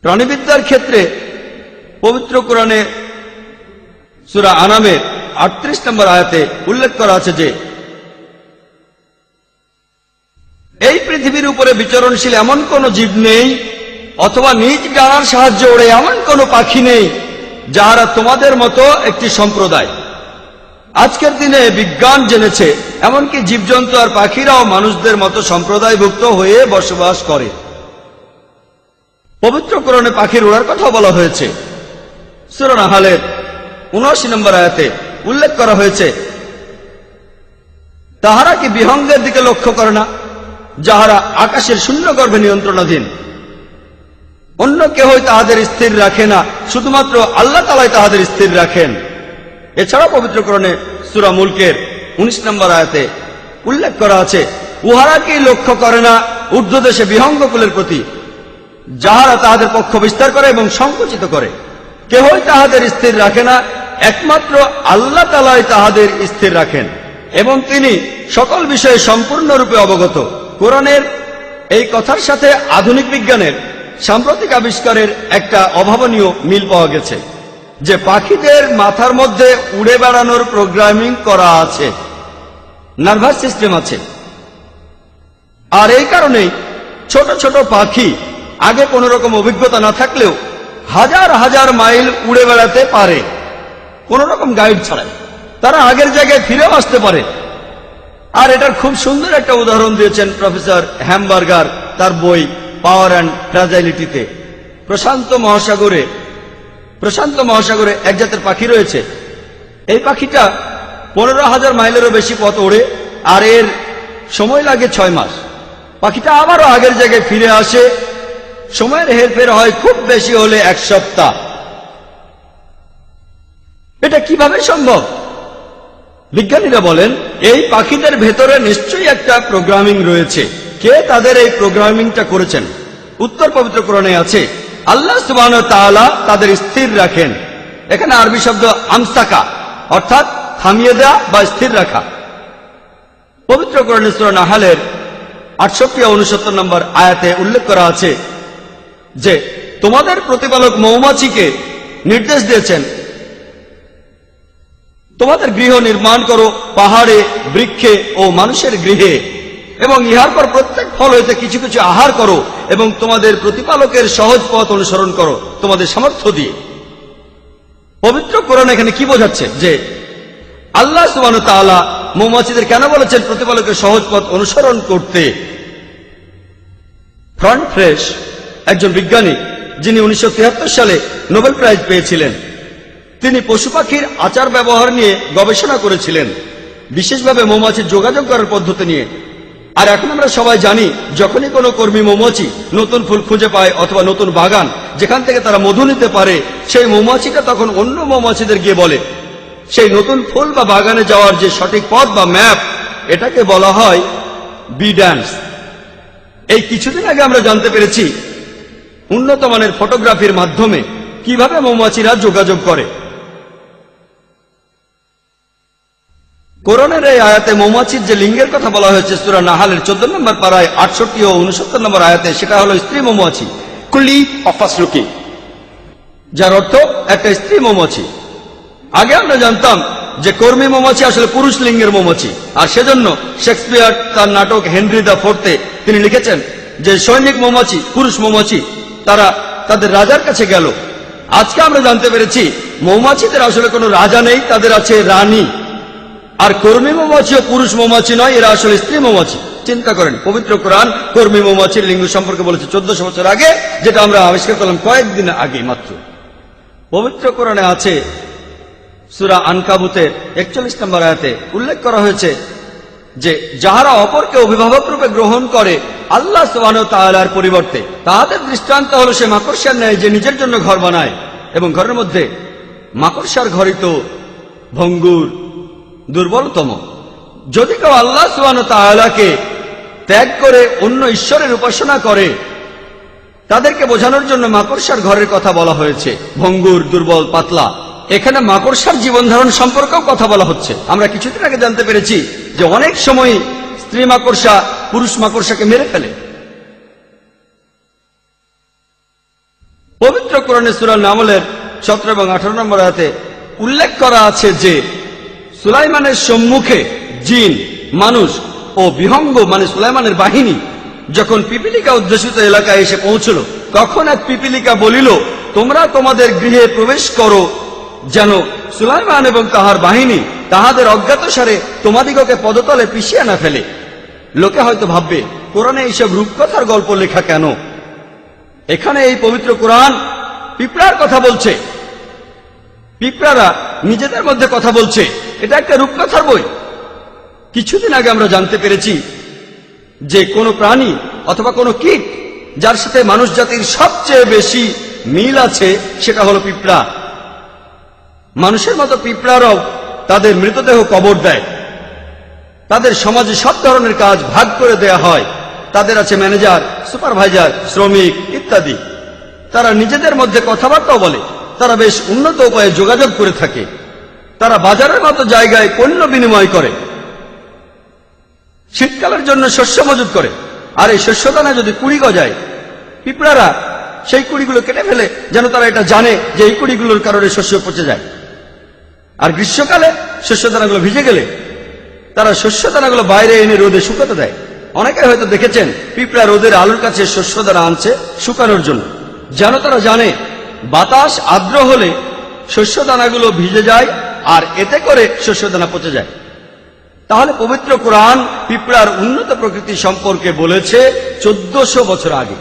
প্রাণীবিদ্যার ক্ষেত্রে পবিত্র কোরআনে সূরা আনামের ৩৮ নম্বর আয়াতে উল্লেখ করা আছে যে এই পৃথিবীর উপরে বিচরণশীল এমন কোন জীব নেই অথবা নিজ ডানার সাহায্যে ওড়ে এমন কোন পাখি নেই যাহারা তোমাদের মতো একটি সম্প্রদায়। আজকের দিনে বিজ্ঞান জেনেছে এমনকি জীবজন্তু আর পাখিরাও মানুষদের মতো সম্প্রদায়ভুক্ত হয়ে বসবাস করে। পবিত্র কোরআনে পাখির ওড়ার কথা বলা হয়েছে। সূরা নাহলের ৭৯ নম্বর আয়াতে উল্লেখ করা হয়েছে তাহারা কি বিহঙ্গের দিকে লক্ষ্য করে না যাহারা আকাশের শূন্য গর্ভে নিয়ন্ত্রণাধীন? অন্য কেহই তাহাদের স্থির রাখে না, শুধুমাত্র আল্লাহ তাআলাই তাহাদের স্থির রাখেন। এছাড়া পবিত্র কোরআনে সূরা মুলকের ১৯ নম্বর আয়াতে উল্লেখ করা আছে উহারা কি লক্ষ্য করে না ঊর্ধ্বদেশে বিহঙ্গকুলের প্রতি যাহারা তাহাদের পক্ষ বিস্তার করে এবং সংকুচিত করে? কেহই তাহাদের স্থির রাখে না, একমাত্র আল্লাহ তাআলাই তাহাদের স্থির রাখেন এবং তিনি সকল বিষয়ে সম্পূর্ণরূপে অবগত। কোরআনের এই কথার সাথে আধুনিক বিজ্ঞানের সাম্প্রতিক আবিষ্কারের একটা অভাবনীয় মিল পাওয়া গেছে যে পাখিদের মাথার মধ্যে উড়ে বেড়ানোর প্রোগ্রামিং করা আছে, নার্ভাস সিস্টেম আছে। আর এই কারণেই ছোট ছোট পাখি আগে কোন রকম অভিজ্ঞতা না থাকলেও হাজার হাজার মাইল উড়ে বেড়াতে পারে কোন রকম গাইড ছাড়াই। তারা আগের জায়গায় ফিরেও আসতে পারে। আর এটার খুব সুন্দর একটা উদাহরণ দিয়েছেন প্রফেসর হ্যামবার্গার তার বই পাওয়ার অ্যান্ড ফ্র্যাজাইলিটিতে। প্রশান্ত মহাসাগরে এক জাতের পাখি রয়েছে। এই পাখিটা ১৫,০০০ মাইলেরও বেশি পথ ওড়ে আর এর সময় লাগে ৬ মাস। পাখিটা আবারও আগের জায়গায় ফিরে আসে, সময়ের হেরফের হয় খুব বেশি হলে ১ সপ্তাহ। এটা কিভাবে সম্ভব? বিজ্ঞানীরা বলেন এই পাখিদের ভেতরে নিশ্চয়ই একটা প্রোগ্রামিং রয়েছে। কে তাদের এই প্রোগ্রামিংটা করেছেন? উত্তর পবিত্র কোরআনে আছে আল্লাহ সুবহানাহু ওয়া তাআলা তাদের স্থির রাখেন। এখানে আরবি শব্দ আমসাকা অর্থাৎ থামিয়ে দেওয়া বা স্থির রাখা। পবিত্র কোরআনে সূরা নাহলের ৬৮ ও ৬৯ নম্বর আয়াতে উল্লেখ করা আছে যে তোমাদের প্রতিপালক মৌমাছিকে নির্দেশ দিয়েছেন তোমাদের গৃহ নির্মাণ করো পাহাড়ে, বৃক্ষে ও মানুষের গৃহে এবং ইহার পর প্রত্যেক ফল হইতে কিছু কিছু আহার করো এবং তোমাদের প্রতিপালকের সহজ পথ অনুসরণ করো তোমাদের সামর্থ্য দিয়ে। পবিত্র কোরআন এখানে কি বোঝাচ্ছে? যে আল্লাহ সুবহানাহু ওয়া তাআলা মৌমাছিদের কেন বলেছেন প্রতিপালকের সহজ পথ অনুসরণ করতে? ফ্রন্ট ফ্রেশ একজন বিজ্ঞানী যিনি ১৯৭৩ সালে নোবেল প্রাইজ পেয়েছিলেন, তিনি পশু পাখির আচার ব্যবহার নিয়ে গবেষণা করেছিলেন, বিশেষভাবে মৌমাছির যোগাযোগ করার পদ্ধতি নিয়ে। আর এখন আমরা সবাই জানি যখনই কোনো কর্মী মৌমাছি নতুন ফুল খুঁজে পায় অথবা নতুন বাগান যেখান থেকে তারা মধু নিতে পারে, সেই মৌমাছিটা তখন অন্য মৌমাছিদের গিয়ে বলে সেই নতুন ফুল বা বাগানে যাওয়ার যে সঠিক পথ বা ম্যাপ, এটাকে বলা হয় বি ড্যান্স। এই কিছুদিন আগে আমরা জানতে পেরেছি উন্নত মানের ফটোগ্রাফির মাধ্যমে কিভাবে মৌমাছিরা যোগাযোগ করে। কোরআনের এই আয়াতে মৌমাছির যে লিঙ্গের কথা বলা হয়েছে সূরা নাহলের ১৪ নম্বর পারায় ৬৮ ও ৬৯ নম্বর আয়াতে, সেটা হলো স্ত্রী মৌমাছি, কুলি অফাসলুকি, যার অর্থ একটা স্ত্রী মৌমাছি। আগে আমরা জানতাম যে কর্মী মৌমাছি আসলে পুরুষ লিঙ্গের মৌমাছি, আর সেজন্য শেক্সপিয়ার তার নাটক হেনরি দ্য ফোর্থে তিনি লিখেছেন যে সৈনিক মৌমাছি পুরুষ মৌমাছি তারা তাদের রাজার কাছে গেল। আজকে আমরা জানতে পেরেছি মৌমাছিদের আসলে কোনো রাজা নেই, তাদের আছে রানী। আর কর্মী মৌমাছিও পুরুষ মৌমাছি নয়, এরা আসলে স্ত্রী মৌমাছি। চিন্তা করেন, পবিত্র কোরআন কর্মী মৌমাছির লিঙ্গ সম্পর্কে বলেছে ১৪০০ বছর আগে, যেটা আমরা আবিষ্কার করলাম কয়েকদিন আগে মাত্র। পবিত্র কোরআনে আছে সূরা আনকাবুতের ৪১ নম্বর আয়াতে উল্লেখ করা হয়েছে যে যাহারা অপরকে অভিভাবক রূপে গ্রহণ করে আল্লাহ সুবহানাহু ওয়া তাআলার পরিবর্তে, তাহাদের দৃষ্টান্ত হলো সে মাকড়সার ন্যায় যে নিজের জন্য ঘর বানায় এবং ঘরের মধ্যে মাকড়সার ঘরই তো ভঙ্গুর দুর্বলতম। যদি কেউ আল্লাহ সুবহানাহু ওয়া তাআলাকে ত্যাগ করে অন্য ঈশ্বরের উপাসনা করে, তাদেরকে বোঝানোর জন্য মাকড়সার ঘরের কথা বলা হয়েছে, ভঙ্গুর, দুর্বল, পাতলা। এখানে মাকড়সার জীবন ধারণ সম্পর্কেও কথা বলা হচ্ছে। আমরা কিছুদিন আগে জানতে পেরেছি যে অনেক সময় স্ত্রী মাকড়সা পুরুষ মাকড়সাকে মেরে ফেলে। পবিত্র কোরআনে সূরা নামলের 17 এবং 18 নম্বর আয়াতে উল্লেখ করা আছে যে সুলাইমানের সম্মুখে জিন, মানুষ ও বিহঙ্গ মানে সুলাইমানের বাহিনী যখন পিপিলিকা উদ্দেশিত এলাকায় এসে পৌঁছল, তখন এক পিপিলিকা বলিল, তোমরা তোমাদের গৃহে প্রবেশ করো, যেন সুলাইমান এবং তাহার বাহিনী তাহাদের অজ্ঞাতসারে তোমাদিগকে পদতলে পিষিয়ে না ফেলে। লোকে হয়তো ভাববে, কোরআনে এইসব রূপকথার গল্প লেখা কেন? এখানে এই পবিত্র কোরআন পিঁপড়ার কথা বলছে। পিঁপড়ারা নিজেদের মধ্যে কথা বলছে, এটা একটা রূপকথার বই। কিছুদিন আগে আমরা জানতে পেরেছি যে কোনো প্রাণী অথবা কোনো কীট যার সাথে মানুষ জাতির সবচেয়ে বেশি মিল আছে সেটা হলো পিঁপড়া। মানুষের মতো পিঁপড়ারাও তাদের মৃতদেহ কবর দেয়। তাদের সমাজে সব ধরনের কাজ ভাগ করে দেয়া হয়। তাদের আছে ম্যানেজার, সুপারভাইজার, শ্রমিক ইত্যাদি। তারা নিজেদের মধ্যে কথাবার্তাও বলে। তারা বেশ উন্নত উপায়ে যোগাযোগ করে থাকে। তারা বাজারের মতো জায়গায় পণ্য বিনিময় করে, শীতকালের জন্য শস্য মজুত করে। আর এই শস্যদানা যদি কুড়ি গজায়, পিঁপড়ারা সেই কুড়িগুলো কেটে ফেলে, যেন তারা এটা জানে যে এই কুড়িগুলোর কারণে শস্য পচে যায়। আর গ্রীষ্মকালে শস্যদানাগুলো ভিজে গেলে তারা শস্যদানাগুলো বাইরে এনে রোদে শুকাতে দেয়। অনেকে হয়তো দেখেছেন পিঁপড়া রোদের আলোর কাছে শস্যদানা আনছে শুকানোর জন্য, যেন তারা জানে বাতাস আর্দ্র হলে শস্যদানাগুলো ভিজে যায় আর এতে করে শস্যদানা পচে যায়। তাহলে পবিত্র কোরআন পিঁপড়ার উন্নত প্রকৃতি সম্পর্কে বলেছে 1400 বছর আগে।